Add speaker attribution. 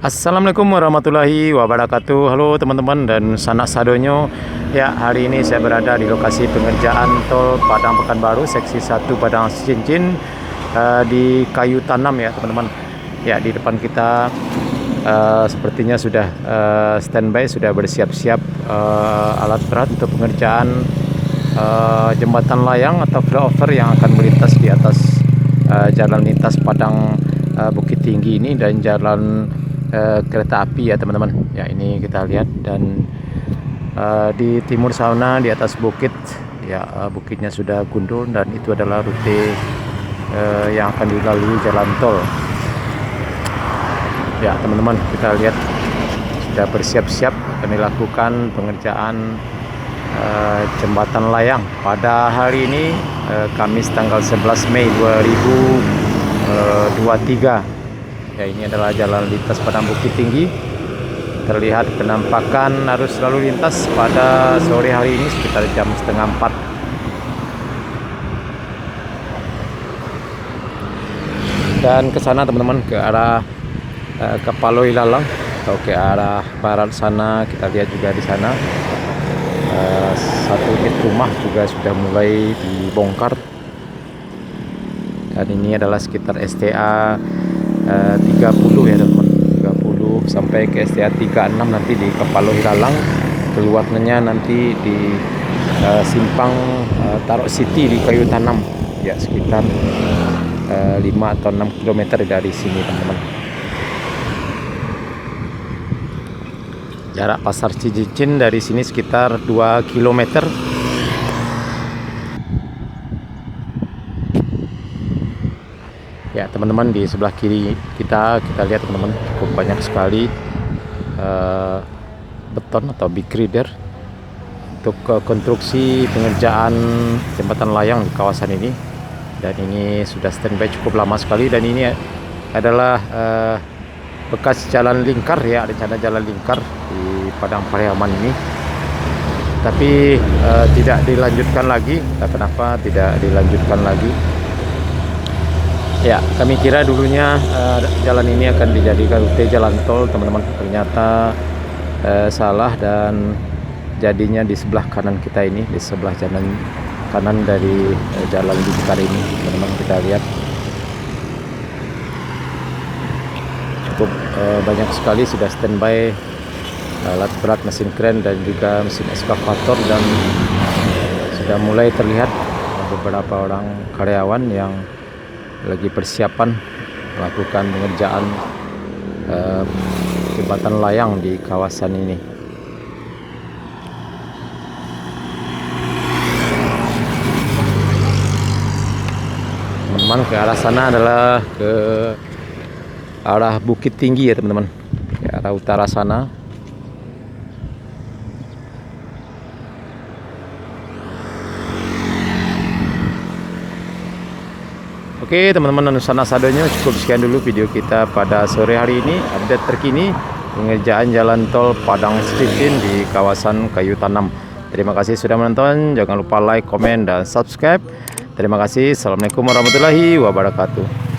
Speaker 1: Assalamualaikum warahmatullahi wabarakatuh. Halo teman-teman dan sanak sadonyo. Ya, hari ini saya berada di lokasi pengerjaan tol Padang Pekanbaru seksi 1 Padang Cincin di kayu tanam ya teman-teman. Ya, di depan kita sepertinya sudah standby, sudah bersiap-siap alat berat untuk pengerjaan jembatan layang atau flyover yang akan melintas di atas jalan lintas Padang Bukit Tinggi ini dan jalan kereta api ya teman-teman. Ya, ini kita lihat dan di timur sana di atas bukit ya, bukitnya sudah gundul dan itu adalah rute yang akan dilalui jalan tol. Ya teman-teman, kita lihat sudah bersiap-siap akan dilakukan pengerjaan jembatan layang pada hari ini, Kamis tanggal 11 Mei 2023. Ya, ini adalah jalan lintas Padang Bukit Tinggi. Terlihat penampakan arus lalu lintas pada sore hari ini sekitar jam setengah 4. Dan ke sana teman-teman, ke arah Kapaloi Lalang atau ke arah barat sana, kita lihat juga di sana satu unit rumah juga sudah mulai dibongkar. Dan ini adalah sekitar STA 30 ya teman-teman, 30 sampai ke STA 36 nanti di Kapaloi Lalang, keluarnya nanti di simpang Tarok City di Kayu Tanam ya, sekitar 5 atau 6 km dari sini teman-teman. Jarak Pasar Cincin dari sini sekitar 2 km. Ya teman-teman, di sebelah kiri kita lihat teman-teman, cukup banyak sekali beton atau big grider untuk konstruksi pengerjaan jembatan layang di kawasan ini. Dan ini sudah standby cukup lama sekali, dan ini adalah bekas jalan lingkar ya, rencana jalan lingkar di Padang Pariaman ini, tapi tidak dilanjutkan lagi. Kenapa tidak dilanjutkan lagi? Ya, kami kira dulunya jalan ini akan dijadikan rute jalan tol teman-teman. Ternyata salah, dan jadinya di sebelah kanan kita ini, di sebelah jalan kanan dari jalan lingkar ini teman-teman. Kita lihat cukup banyak sekali sudah standby alat berat, mesin kren dan juga mesin eskavator, dan sudah mulai terlihat beberapa orang karyawan yang lagi persiapan melakukan pengerjaan jembatan layang di kawasan ini. Teman-teman, ke arah sana adalah ke arah Bukit Tinggi ya teman-teman, ke arah utara sana. Oke teman-teman dan sanak sadonyo, cukup sekian dulu video kita pada sore hari ini. Update terkini pengerjaan jalan tol Padang Cincin di kawasan Kayu Tanam. Terima kasih sudah menonton. Jangan lupa like, komen, dan subscribe. Terima kasih. Assalamualaikum warahmatullahi wabarakatuh.